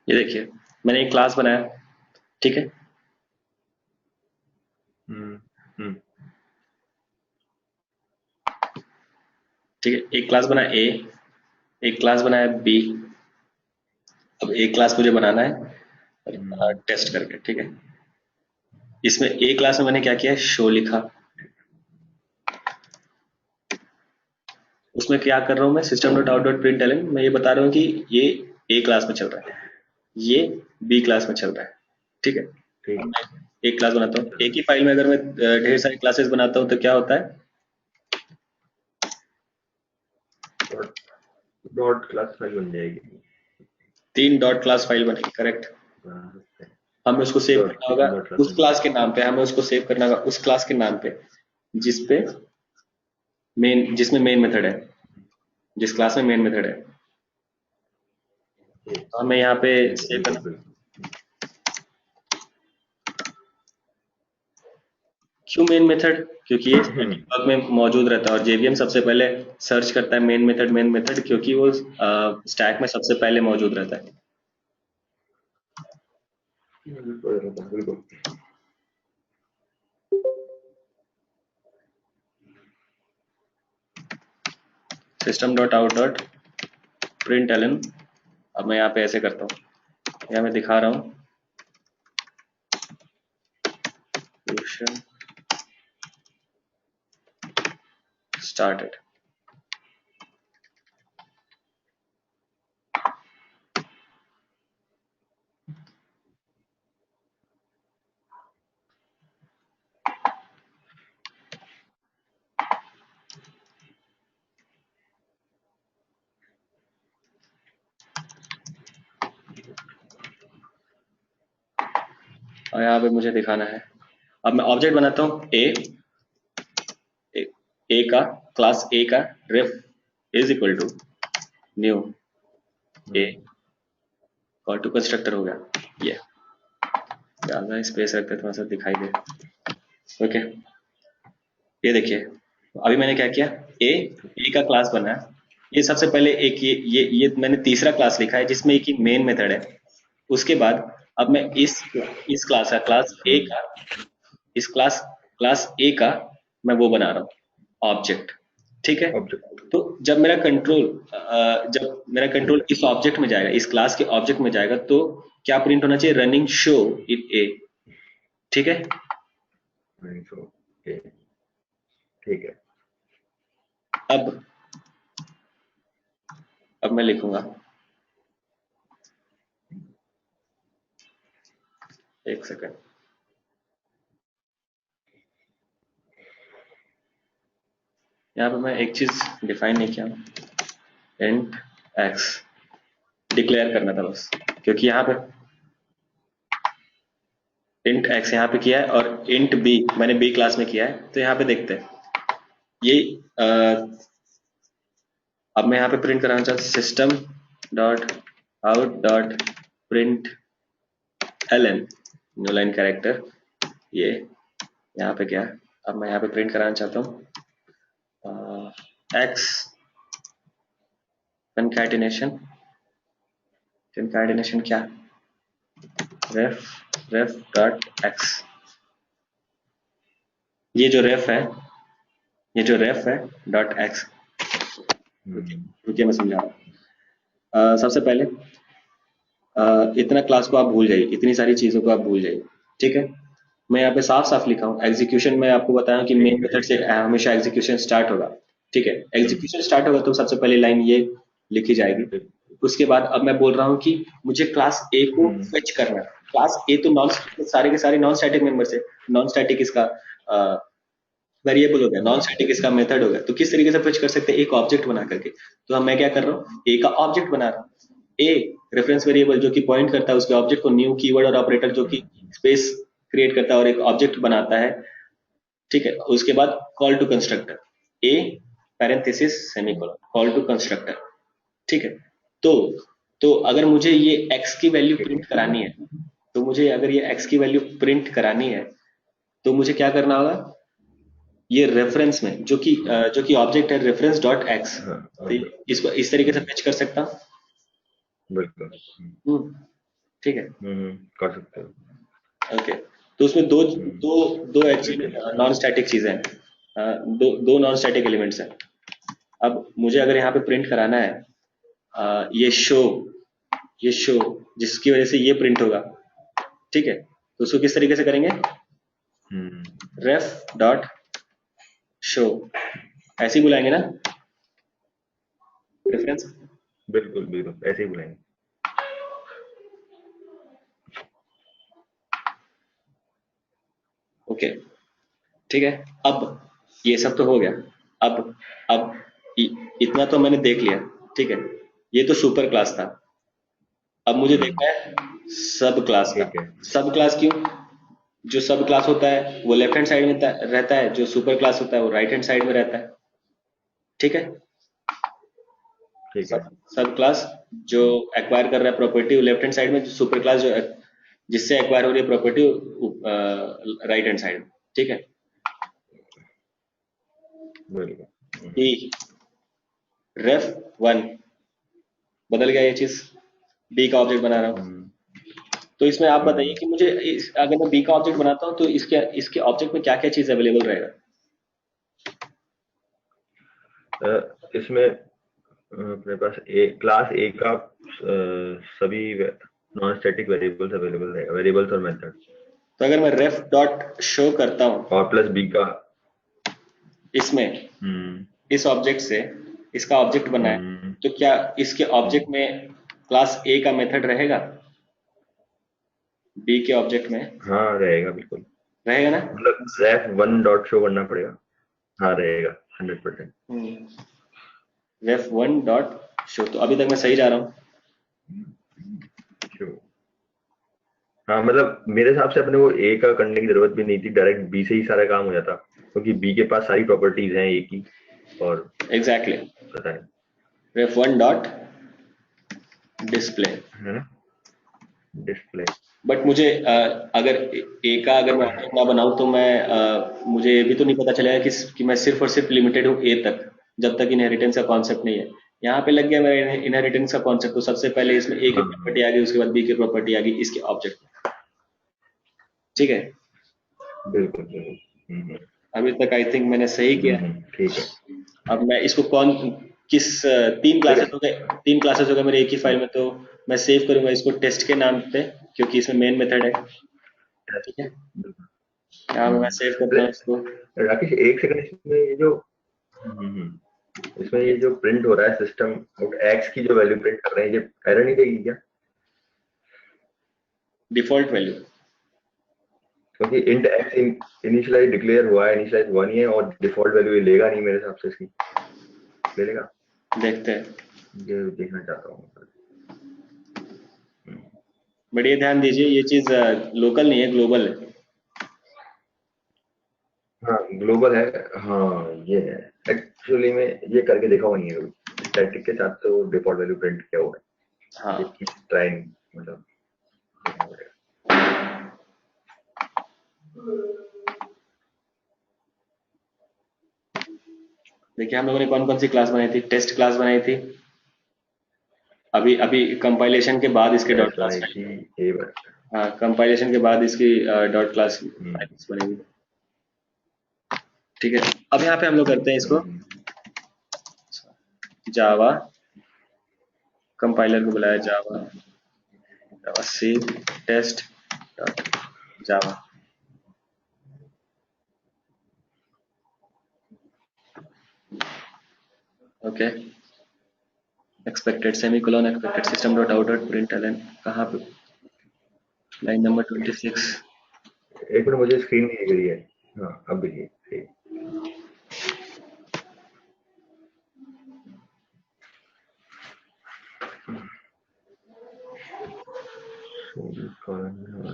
ये देखिए, मैंने एक क्लास बनाया। ठीक है, हम्म। ठीक है, एक क्लास बना ए, एक क्लास बनाया बी। अब एक क्लास मुझे बनाना है टेस्ट करके। ठीक है, इसमें ए क्लास में मैंने क्या किया, शो लिखा। उसमें क्या कर रहा हूँ मैं, system dot out dot println, मैं ये बता रहा हूँ कि ये ए क्लास में चल रहा है, ये बी क्लास में चल रहा है। ठीक है, ठीक अब मैं एक क्लास बनाता हूँ। एक ही फाइल में अगर मैं ढेर सारी क्लासेस बनाता हूँ तो क्या होता है, डॉट क्लास फाइल बन जाएगी। 3 डॉट क्लास फाइल बनेगी। करेक्ट, हमें उसको सेव डॉट करना होगा तीन डॉट क्लास उस क्लास के नाम पे, हमें उसको सेव करना होगा उस क्लास के नाम पे जिसपे मेन, जिसमें मेन मेथड है, जिस क्लास में मेन मेथड है। तो हमें यहाँ पे सेव बिल्कुल करना, बिल्कुल। क्यों मेन मेथड, क्योंकि ये स्टैटिक ब्लॉक में मौजूद रहता है और जेवीएम सबसे पहले सर्च करता है मेन मेथड, क्योंकि वो स्टैक में सबसे पहले मौजूद रहता है। बिल्कुल। System dot out dot println. अब मैं यहाँ पे ऐसे करता हूँ, यहाँ मैं दिखा रहा हूँ स्टार्टेड। और यहाँ पे मुझे दिखाना है, अब मैं ऑब्जेक्ट बनाता हूँ ए का, क्लास ए का ref is equal to new a call to constructor हो गया। ये ज्यादा स्पेस रखते थोड़ा सा दिखाई दे। ओके, ये देखिए अभी मैंने क्या किया, ए का क्लास बना है। ये सबसे पहले एक ये मैंने तीसरा क्लास लिखा है जिसमें एक ही मेन मेथड है। उसके बाद अब मैं इस क्लास का, क्लास ए का, इस क्लास ए का मैं वो बना रहा हूँ ऑब्जेक्ट। ठीक है, तो जब मेरा कंट्रोल इस ऑब्जेक्ट में जाएगा, इस क्लास के ऑब्जेक्ट में जाएगा, तो क्या प्रिंट होना चाहिए, रनिंग शो इन ए। ठीक है, ठीक है। अब मैं लिखूंगा, एक सेकंड, यहाँ पे मैं एक चीज डिफाइन नहीं किया, इंट एक्स डिक्लेयर करना था बस, क्योंकि यहाँ पे इंट एक्स यहाँ पे किया है और इंट बी मैंने बी क्लास में किया है। तो यहाँ पे देखते हैं ये अब मैं यहाँ पे प्रिंट कराना चाहता हूँ system dot out dot println new line character. ये यहाँ पे क्या, अब मैं यहाँ पे प्रिंट कराना चाहता हूँ एक्स कंकैटिनेशन क्या, रेफ डॉट एक्स। ये जो रेफ है डॉट एक्स। रुकिए मैं समझा रहा हूँ। सबसे पहले इतना क्लास को आप भूल जाइए, इतनी सारी चीजों को आप भूल जाइए। ठीक है, मैं यहाँ पे साफ साफ लिखा हूँ एग्जीक्यूशन में आपको बताया कि मेन मेथड से हमेशा एग्जीक्यूशन स्टार्ट होगा। ठीक है, एग्जीक्यूशन स्टार्ट होगा तो सबसे पहले लाइन ये लिखी जाएगी। उसके बाद अब मैं बोल रहा हूँ कि मुझे क्लास ए को फेच करना है। क्लास ए तो सारे के सारे नॉन स्टैटिक मेंबर्स है। नॉन स्टैटिक इसका वेरिएबल हो गया, नॉन स्टैटिक इसका मेथड हो गया। तो किस तरीके से फेच कर सकते हैं, एक ऑब्जेक्ट बना करके। तो हम मैं क्या कर रहा हूँ, ए का ऑब्जेक्ट बना रहा हूँ। ए रेफरेंस वेरिएबल जो कि पॉइंट करता है उसके ऑब्जेक्ट को, न्यू कीवर्ड और ऑपरेटर जो कि स्पेस क्रिएट करता है और एक ऑब्जेक्ट बनाता है। ठीक है, उसके बाद call to constructor a parenthesis semicolon call to constructor. ठीक है, तो अगर मुझे ये x की वैल्यू प्रिंट करानी है, तो मुझे अगर ये x की वैल्यू प्रिंट करानी है तो मुझे क्या करना होगा, ये रेफरेंस में जो कि ऑब्जेक्ट है रेफरेंस डॉट एक्स, तो इसको इस तरीके से फेच कर सकता हूँ। बिल्कुल, ठीक है, कर सकते हो। ओके, तो उसमें दो एक्चुअली नॉन स्टैटिक चीजें हैं, दो नॉन स्टैटिक एलिमेंट्स हैं। अब मुझे अगर यहाँ पे प्रिंट कराना है ये शो जिसकी वजह से ये प्रिंट होगा। ठीक है, तो उसको किस तरीके से करेंगे, रेफ डॉट शो ऐसे ही बुलाएंगे ना, रेफरेंस। बिल्कुल बिल्कुल ऐसे ही बुलाएंगे। ओके, ठीक है, अब ये सब तो हो गया। अब इतना तो मैंने देख लिया। ठीक है, ये तो सुपर क्लास था। अब मुझे देखना है सब क्लास का। सब क्लास क्यों, जो सब क्लास होता है वो लेफ्ट हैंड साइड में रहता है, जो सुपर क्लास होता है वो राइट हैंड साइड में रहता है। ठीक है, सब क्लास जो एक्वायर कर रहा है प्रॉपर्टी वो लेफ्ट हैंड साइड में, जो सुपर क्लास जो जिससे एक्वायर हो रही है प्रॉपर्टी राइट हैंड साइड में। ठीक है, रेफ 1 बदल गया, ये चीज बी का ऑब्जेक्ट बना रहा हूँ। तो इसमें आप बताइए कि मुझे अगर मैं बी का ऑब्जेक्ट बनाता हूँ तो इसके ऑब्जेक्ट में क्या क्या चीज अवेलेबल रहेगा। इसमें अपने पास क्लास ए का सभी नॉन स्टैटिक वेरिएबल्स अवेलेबल रहेगा, वेरिएबल्स और मेथड। तो अगर मैं रेफ डॉट शो करता हूँ और प्लस बी का इसमें, इस ऑब्जेक्ट से इसका ऑब्जेक्ट बनाए, तो क्या इसके ऑब्जेक्ट में क्लास ए का मेथड रहेगा? बी के ऑब्जेक्ट में हाँ रहेगा, बिल्कुल रहेगा ना? मतलब रेफ वन डॉट शो करना पड़ेगा। हाँ रहेगा 100%। रेफ वन डॉट शो। तो अभी तक मैं सही जा रहा हूँ? हाँ मतलब मेरे हिसाब से अपने को ए का करने की जरूरत भी नहीं थी, डायरेक्ट बी से ही सारा काम हो जाता, क्योंकि बी के पास सारी प्रॉपर्टीज हैं ए की। और एग्जैक्टली। पता है रेफ वन डॉट डिस्प्ले, है ना, डिस्प्ले। बट मुझे अगर ए का अगर मैं ऑब्जेक्ट ना बनाऊं तो मुझे ये भी तो नहीं पता चलेगा कि मैं सिर्फ और सिर्फ लिमिटेड हूँ ए तक, जब तक इनहेरिटेंस का कॉन्सेप्ट नहीं है। यहाँ पे लग गया मेरा इनहेरिटेंस का कॉन्सेप्ट, तो सबसे पहले इसमें ए की प्रॉपर्टी आ गई, उसके बाद बी की प्रॉपर्टी आ गई इसके ऑब्जेक्ट में। ठीक है, बिल्कुल बिल्कुल। अभी तक आई थिंक मैंने सही किया। ठीक है। अब मैं इसको किस तीन क्लासेस हो गए मेरे एक ही फाइल में, तो मैं सेव करूंगा इसको टेस्ट के नाम पे, क्योंकि इसमें मेन मेथड है। ठीक है, यहाँ मैं सेव करता हूँ इसको। राकेश एक सेकंड, इसमें ये जो प्रिंट हो रहा है सिस्टम एक्स की जो वैल्यू प्रिंट कर रहे हैं, ये एरर नहीं देगी क्या? डिफॉल्ट वैल्यू, क्योंकि इंट एक्स इनिशियलाइज डिक्लेयर हुआ है, इनिशियलाइज हुआ नहीं है, और डिफॉल्ट वैल्यू ये लेगा नहीं मेरे हिसाब से, इसकी ले लेगा? देखते हैं। ये देखना चाहता हूँ। बट ये ध्यान दीजिए, ये चीज लोकल नहीं है, ग्लोबल है। हाँ ग्लोबल है। हाँ ये है, एक्चुअली में ये करके देखा हुआ नहीं है कभी स्टैटिक के साथ, तो डिफॉल्ट वैल्यू प्रिंट किया हुआ है। हाँ, ये ट्राइंग मतलब देखना पड़ेगा। देखिए हम लोगों ने कौन कौन सी क्लास बनाई थी। टेस्ट क्लास बनाई थी, अभी अभी कंपाइलेशन के बाद इसके डॉट क्लास हाँ, कंपाइलेशन के बाद इसकी डॉट क्लास बनेगी। ठीक है, अब यहाँ पे हम लोग करते हैं इसको जावा, कंपाइलर को बुलाया javac test dot java. Okay, expected semicolon, expected system dot out dot println, कहाँ पे? Line number 26। एक मिनट, मुझे स्क्रीन नहीं दिख रही है। हाँ अब दिखी।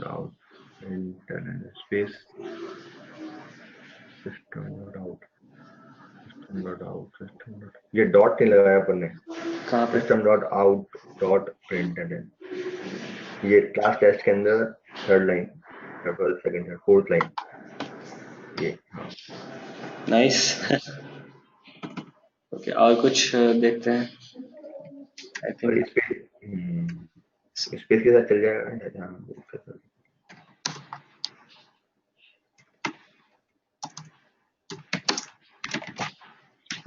out space system out ये डॉट नहीं लगाया अपन ने, कहाँ पे? System dot out dot println, ये क्लास टेस्ट के अंदर third line, second third fourth line, ये। नाइस। ओके, और कुछ देखते हैं। आई थिंक स्पेस के साथ चल जाएगा।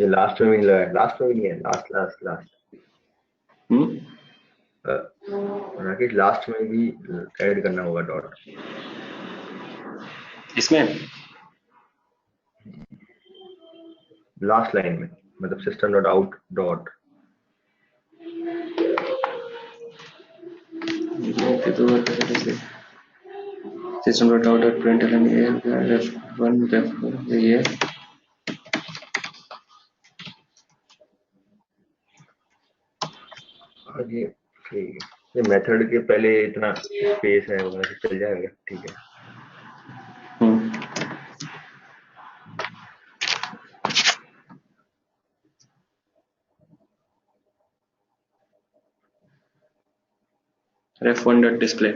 ये लास्ट में भी लगा है, लास्ट में भी नहीं है, last last last. Rakesh last में भी ऐड करना होगा डॉट इसमें, लास्ट लाइन में, मतलब system dot out dot system dot out dot println, ये रेफ वन ये ये ठीक है। ये मेथड के पहले इतना स्पेस है वगैरह से चल जाएगा, ठीक है। ref1 dot display,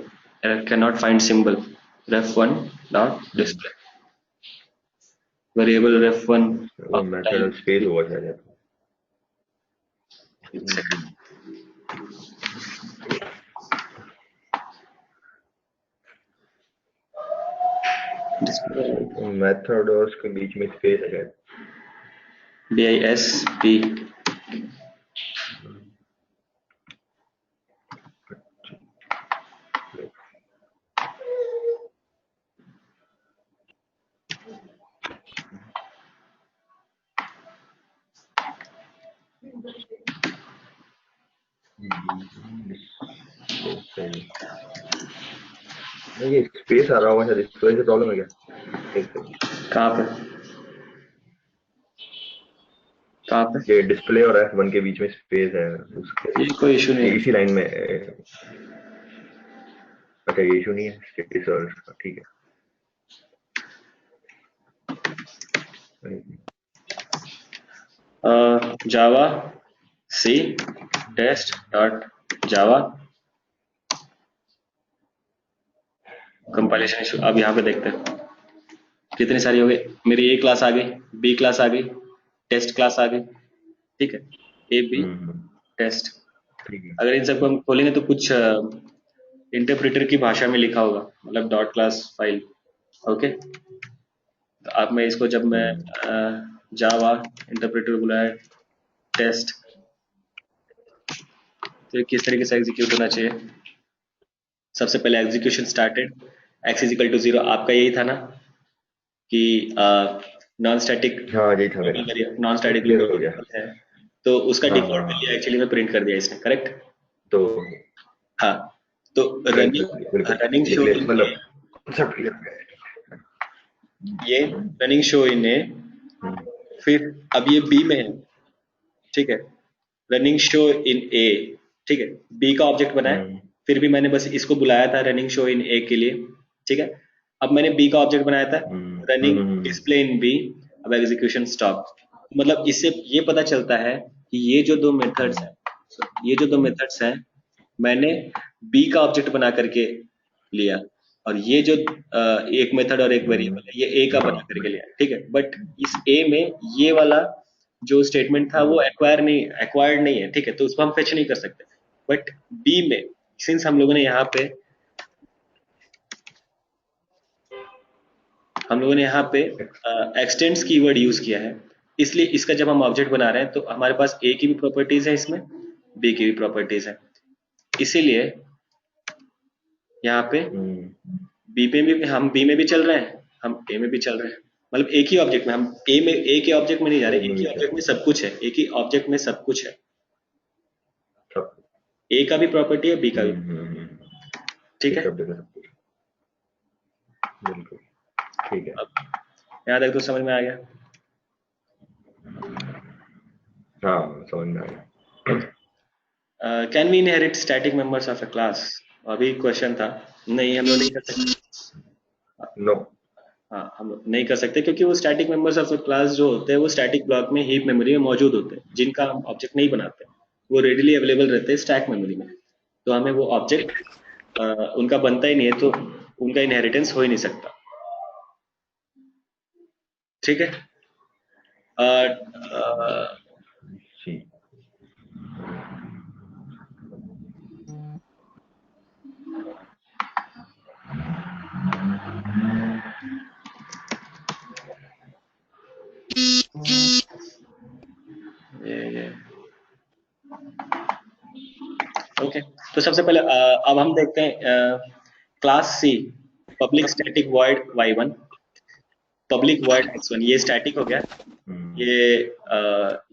cannot find symbol, ref1 dot display, variable ref1 of method type space होगा शायद। मेथड और उसके बीच में स्पेस है शायद, DISP ये स्पेस आ रहा होगा शायद, इस वजह से प्रॉब्लम है क्या? एक सेकंड, कहाँ पे? कहाँ पे? ये डिस्प्ले और F1 के बीच में स्पेस है उसके, ये कोई इशू नहीं ये है। इसी लाइन में अच्छा ये इशू नहीं है, स्पेस और ठीक है। Javac test dot java compilation issue. अब यहाँ पे देखते हैं कितनी सारी हो गई। मेरी ए क्लास आ गई, बी क्लास आ गई, टेस्ट क्लास आ गई, ठीक है, ए बी टेस्ट। ठीक है। अगर इन सबको हम खोलेंगे तो कुछ इंटरप्रेटर की भाषा में लिखा होगा, मतलब डॉट क्लास फाइल। ओके, तो अब मैं इसको जब मैं जावा इंटरप्रेटर बुलाया टेस्ट, तो ये किस तरीके से एग्जीक्यूट होना चाहिए। सबसे पहले execution started, X is equal to 0। आपका यही था ना कि नॉन स्टैटिक हाँ यही था मेरा, नॉन ये स्टैटिक क्लियर हो गया। है, तो उसका हाँ हाँ डिफॉल्ट हाँ, वैल्यू एक्चुअली में प्रिंट कर दिया इसने, करेक्ट। तो हाँ, तो प्रिंट कर दिया बिल्कुल, रनिंग ये शो क्लियर, इन ए, मतलब कॉन्सेप्ट क्लियर हो गया। ये रनिंग शो इन ए, फिर अब ये बी में है, ठीक है, रनिंग शो इन ए, ठीक है, बी का ऑब्जेक्ट बनाया, हम्म फिर भी मैंने बस इसको बुलाया था रनिंग शो इन ए के लिए, ठीक है। अब मैंने बी का ऑब्जेक्ट बनाया था hmm running hmm display in b, अब एग्जीक्यूशन स्टॉप। मतलब इससे ये पता चलता है कि ये जो दो मेथड्स हैं, ये जो दो मेथड्स हैं, मैंने बी का ऑब्जेक्ट बना करके लिया, और ये जो एक मेथड और एक वेरिएबल है, ये ए का बना हाँ करके लिया, ठीक है। बट इस ए में ये वाला जो स्टेटमेंट था वो एक्वायर्ड नहीं है, ठीक है, तो उसको हम फेच नहीं कर सकते। बट बी में सिंस हम लोगों ने यहाँ पे एक्सटेंड्स कीवर्ड यूज किया है, इसलिए इसका जब हम ऑब्जेक्ट बना रहे हैं तो हमारे पास ए की भी प्रॉपर्टीज है, इसमें बी की भी प्रॉपर्टीज है, इसीलिए यहाँ पे बी पे भी हम बी में भी चल रहे हैं, हम ए में भी चल रहे हैं, मतलब एक ही ऑब्जेक्ट में हम ए के ऑब्जेक्ट में नहीं जा रहे, एक ही ऑब्जेक्ट में सब कुछ है, एक ही ऑब्जेक्ट में सब कुछ है, सब ए का भी प्रॉपर्टी है, बी का भी, ठीक है। सब जगह सब कुछ, बिल्कुल ठीक है। अब यहाँ तक तो समझ में आ गया। हाँ समझ में आ गया। Can we inherit static members of a class? अभी क्वेश्चन था, नहीं हम लोग नहीं कर सकते। नो, हाँ, हम लोग नहीं कर सकते क्योंकि वो static members of a class जो होते हैं वो स्टैटिक ब्लॉक में हीप मेमोरी में मौजूद होते हैं, जिनका हम ऑब्जेक्ट नहीं बनाते, वो रेडिली अवेलेबल रहते हैं स्टैक मेमोरी में, तो हमें वो ऑब्जेक्ट उनका बनता ही नहीं है, तो उनका इनहेरिटेंस हो ही नहीं सकता, ठीक है। अ, अ, सी ये ओके, तो सबसे पहले अब हम देखते हैं class C public static void y1 public void x1, ये स्टैटिक हो गया, ये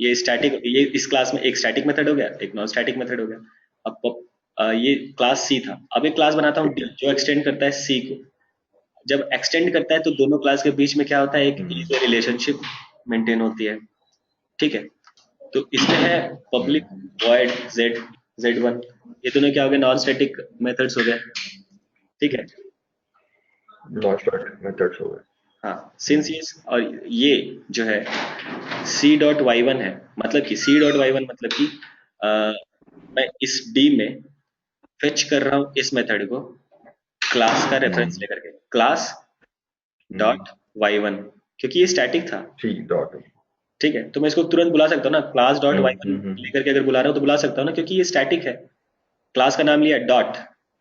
ये स्टैटिक, ये इस क्लास में एक स्टैटिक मेथड हो गया, एक नॉन स्टैटिक मेथड हो गया। अब ये क्लास सी था, अब एक क्लास बनाता हूँ ठीक डी है। जो एक्सटेंड करता है सी को। जब एक्सटेंड करता है तो दोनों क्लास के बीच में क्या होता है, एक ईजी रिलेशनशिप मेंटेन होती है, ठीक है। तो इसमें है पब्लिक वॉइड z1, ये दोनों क्या हो गए, नॉन स्टैटिक मेथड्स हो गए, ठीक है। नॉन स्टैटिक मेथड्स हो गए। हाँ, सिंस ये और ये जो है सी डॉट वाई वन है, मतलब कि सी डॉट वाई वन मतलब कि मैं इस डी में फेच कर रहा हूँ इस मेथड को क्लास का रेफरेंस लेकर के, क्लास डॉट वाई वन, क्योंकि ये स्टैटिक था, सी डॉट, ठीक है, तो मैं इसको तुरंत बुला सकता हूँ ना, क्लास डॉट वाई वन लेकर के अगर बुला रहा हूँ तो बुला सकता हूँ ना, क्योंकि ये स्टैटिक है, क्लास का नाम लिया डॉट,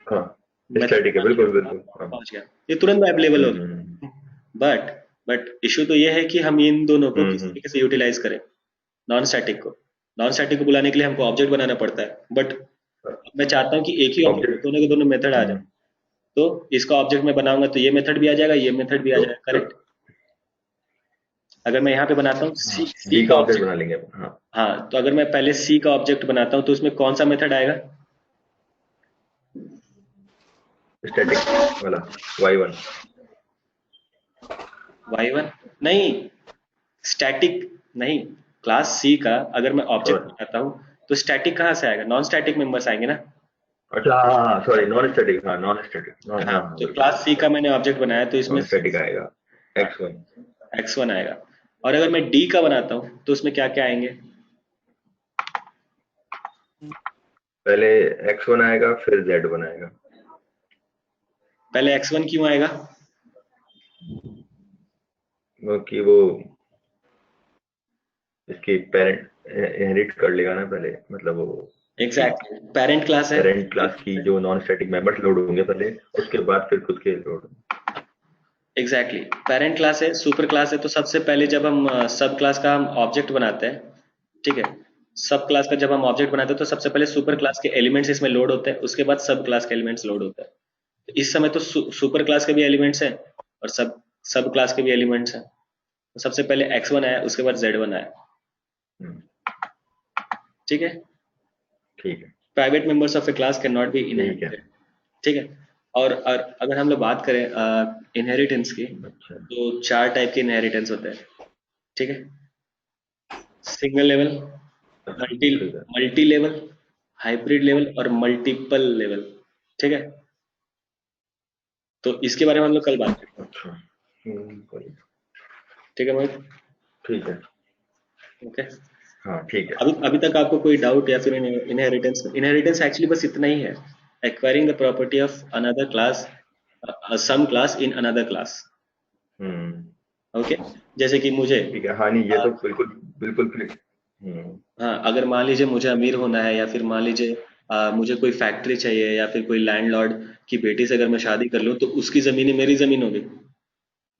हाँ मेथड स्टैटिक का है, नाम बिल्कुल लिया, बिल्कुल हाँ। पहुंच गया, ये तुरंत अवेलेबल हो गया। बट इशू तो ये है कि हम इन दोनों को किस तरीके से यूटिलाइज करें, नॉन स्टैटिक को, नॉन स्टैटिक को बुलाने के लिए हमको ऑब्जेक्ट बनाना पड़ता है, बट मैं चाहता हूँ कि एक ही ऑब्जेक्ट में ऑब्जेक्ट, दोनों के दोनों मेथड आ जाए, तो इसका ऑब्जेक्ट में बनाऊंगा तो ये मेथड भी आ जाएगा, ये मेथड भी आ तो जाएगा, करेक्ट। अगर मैं यहाँ पे बनाता हूँ सी, हाँ, सी डी का का ऑब्जेक्ट ऑब्जेक्ट, बना लेंगे अपन। हाँ, हाँ, तो अगर मैं पहले सी का ऑब्जेक्ट बनाता हूँ तो उसमें कौन सा मेथड आएगा? स्टैटिक वाला y1। y1 नहीं, स्टैटिक नहीं, क्लास सी का अगर मैं ऑब्जेक्ट सॉरी, बनाता हूँ तो स्टैटिक कहाँ से आएगा? नॉन स्टैटिक मेंबर्स आएंगे ना। अच्छा हाँ हाँ हाँ, सॉरी, नॉन स्टैटिक, हाँ नॉन स्टैटिक, हाँ हाँ, हाँ हाँ, तो बिल्कुल क्लास सी बिल्कुल, का सॉरी, मैंने ऑब्जेक्ट बनाया तो इसमें नॉन स्टैटिक आएगा हाँ, x1। x1 आएगा। और अगर मैं डी का बनाता हूँ तो उसमें क्या क्या आएंगे? पहले x1 आएगा फिर z1 आएगा। पहले x1 क्यों आएगा? क्योंकि वो इसकी पेरेंट इनहेरिट कर लेगा ना पहले, मतलब वो एग्जैक्टली, पेरेंट क्लास है। पेरेंट क्लास की जो नॉन स्टैटिक मेंबर्स लोड होंगे पहले, उसके बाद फिर खुद के लोड। एग्जैक्टली, पेरेंट क्लास है, सुपर क्लास है, तो सबसे पहले जब हम सब क्लास का हम ऑब्जेक्ट बनाते हैं, ठीक है, सब क्लास का जब हम ऑब्जेक्ट बनाते हैं तो सबसे पहले सुपर क्लास के एलिमेंट्स इसमें लोड होते हैं, उसके बाद सब क्लास के एलिमेंट्स लोड होते हैं। तो इस समय तो सुपर क्लास के भी एलिमेंट्स हैं और सब सब क्लास के भी एलिमेंट्स हैं। तो सबसे पहले x1 आया, उसके बाद z1 आया। हम्म, ठीक है, ठीक है, private members of a class can not be ठीक है। इनहेरिटेड। ठीक है, और अगर हम लोग बात करें इनहेरिटेंस की, अच्छा, तो चार टाइप के इनहेरिटेंस होते हैं। ठीक है, सिंगल लेवल, अच्छा, मल्टी ठीक है, मल्टी लेवल, हाइब्रिड लेवल और मल्टीपल लेवल। ठीक है, तो इसके बारे में हम लोग कल बात करेंगे। अच्छा, कोई- ठीक है मोहित। ठीक है, ओके, हाँ ठीक है। अभी अभी तक आपको कोई डाउट या फिर इनहेरिटेंस? इनहेरिटेंस एक्चुअली बस इतना ही है, acquiring the property of another class, some class in another class. Hmm, okay, जैसे कि मुझे ठीक है, हाँ नहीं ये अ, तो बिल्कुल बिल्कुल फिर। हम्म, हाँ, अगर मान लीजिए मुझे अमीर होना है, या फिर मान लीजिए मुझे कोई फैक्ट्री चाहिए, या फिर कोई लैंडलॉर्ड की बेटी से अगर मैं शादी कर लूं तो उसकी जमीन ही मेरी जमीन होगी।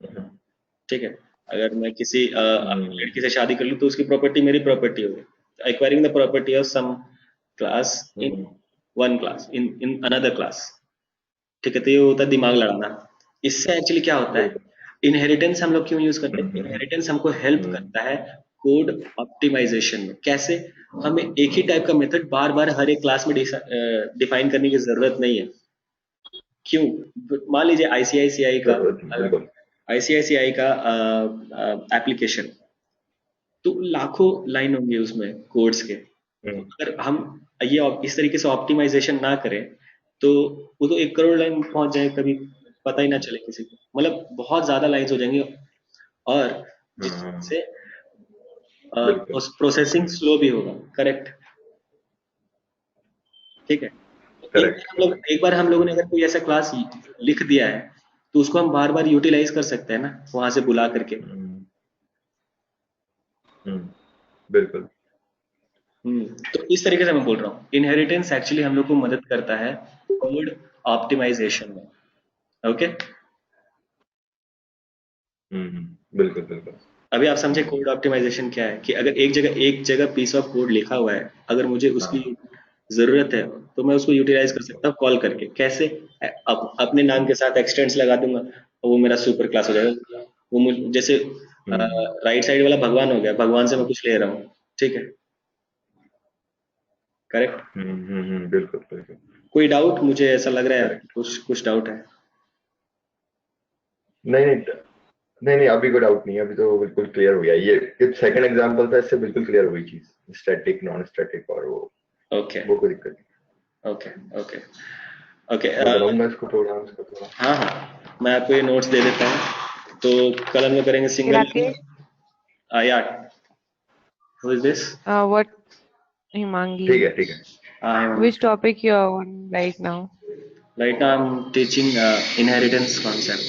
हम्म, ठीक है, अगर मैं किसी हम्म, लड़की से शादी कर लूं तो उसकी प्रॉपर्टी मेरी प्रॉपर्टी होगी। Acquiring the property of some class in hmm, one class in in another class. ठीक है, तो ये होता है दिमाग लड़ाना। इससे एक्चुअली क्या होता है, बिल्कुल। इनहेरिटेंस हम लोग क्यों यूज करते हैं? हम्म, इनहेरिटेंस हमको हेल्प हम्म, करता है कोड ऑप्टिमाइजेशन में। कैसे? हमें एक ही टाइप का मेथड बार बार हर एक क्लास में डिफाइन करने की जरूरत नहीं है। क्यों? मान लीजिए आईसीआईसीआई का, जरूरत नहीं, अगर बिल्कुल। आईसीआईसीआई का एप्लीकेशन, तो लाखों लाइन होंगे उसमें कोड्स के। तो हम्म, अगर हम ये इस तरीके से ऑप्टिमाइजेशन ना करें तो वो तो 1 करोड़ लाइन पहुंच जाए कभी, पता ही ना चले किसी को, मतलब बहुत ज्यादा लाइन्स हो जाएंगी। और जिस हम्म, से बिल्कुल। प्रोसेसिंग हम्म, स्लो भी होगा। करेक्ट। ठीक है, तो करेक्ट। एक बार हम लोगों ने अगर कोई ऐसा क्लास लिख दिया है तो उसको हम बार बार यूटिलाइज कर सकते हैं ना, वहां से बुला करके। हम्म, हम्म, बिल्कुल। तो इस तरीके से मैं बोल रहा हूँ, इनहेरिटेंस एक्चुअली हम लोग को मदद करता है कोड ऑप्टिमाइजेशन में। ओके, बिल्कुल बिल्कुल। अभी आप समझे हम्म, कोड ऑप्टिमाइजेशन क्या है, कि अगर एक जगह पीस ऑफ कोड लिखा हुआ है, अगर मुझे उसकी हाँ। जरूरत है तो मैं उसको यूटिलाइज कर बिल्कुल। सकता हूँ कॉल करके। कैसे? अपने नाम के साथ एक्सटेंड्स लगा दूंगा और वो मेरा सुपर क्लास हो जाएगा। वो मुझे जैसे हम्म, राइट साइड वाला भगवान हो गया, भगवान से मैं कुछ ले रहा हूँ। ठीक है, करेक्ट। बिल्कुल बिल्कुल। कोई डाउट? मुझे ऐसा लग रहा है करेक्ट। कुछ कुछ डाउट है। नहीं नहीं, नहीं नहीं, अभी कोई डाउट नहीं है, अभी तो बिल्कुल क्लियर हो गया। ये सेकंड एग्जांपल था, इससे बिल्कुल क्लियर हो गई चीज, स्टैटिक नॉन स्टैटिक और ओके, वो कोई दिक्कत नहीं। Okay, okay, okay. मैं बनाऊंगा इसको थोड़ा, इसको थोड़ा। हाँ हाँ, मैं आपको ये नोट्स दे देता हूँ। तो कल हम लोग करेंगे Hey, सिंगल Rakesh, या हु इज दिस? what ठीक Himangi? है, ठीक है। हाँ, Which topic you are on right now? right now I'm teaching inheritance concept.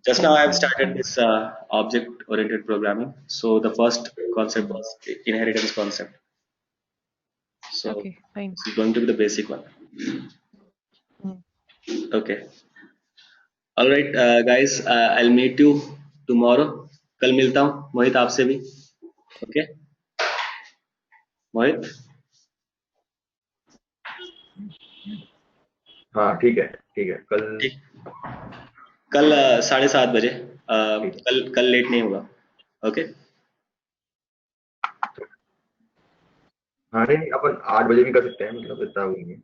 Just now I Okay, have started okay, this object-oriented programming. So the first concept hmm, was inheritance concept. So okay, fine. this is going to be the basic one. Hmm. Okay. All right, guys. I'll meet you tomorrow. कल मिलता हूँ मोहित आपसे भी। Okay, मोहित। हाँ ठीक है, ठीक है, कल। ठीक, कल 7:30 बजे। कल लेट नहीं होगा। ओके हाँ नहीं नहीं, अपन 8 बजे भी कर सकते हैं, मतलब इतना वो नहीं है।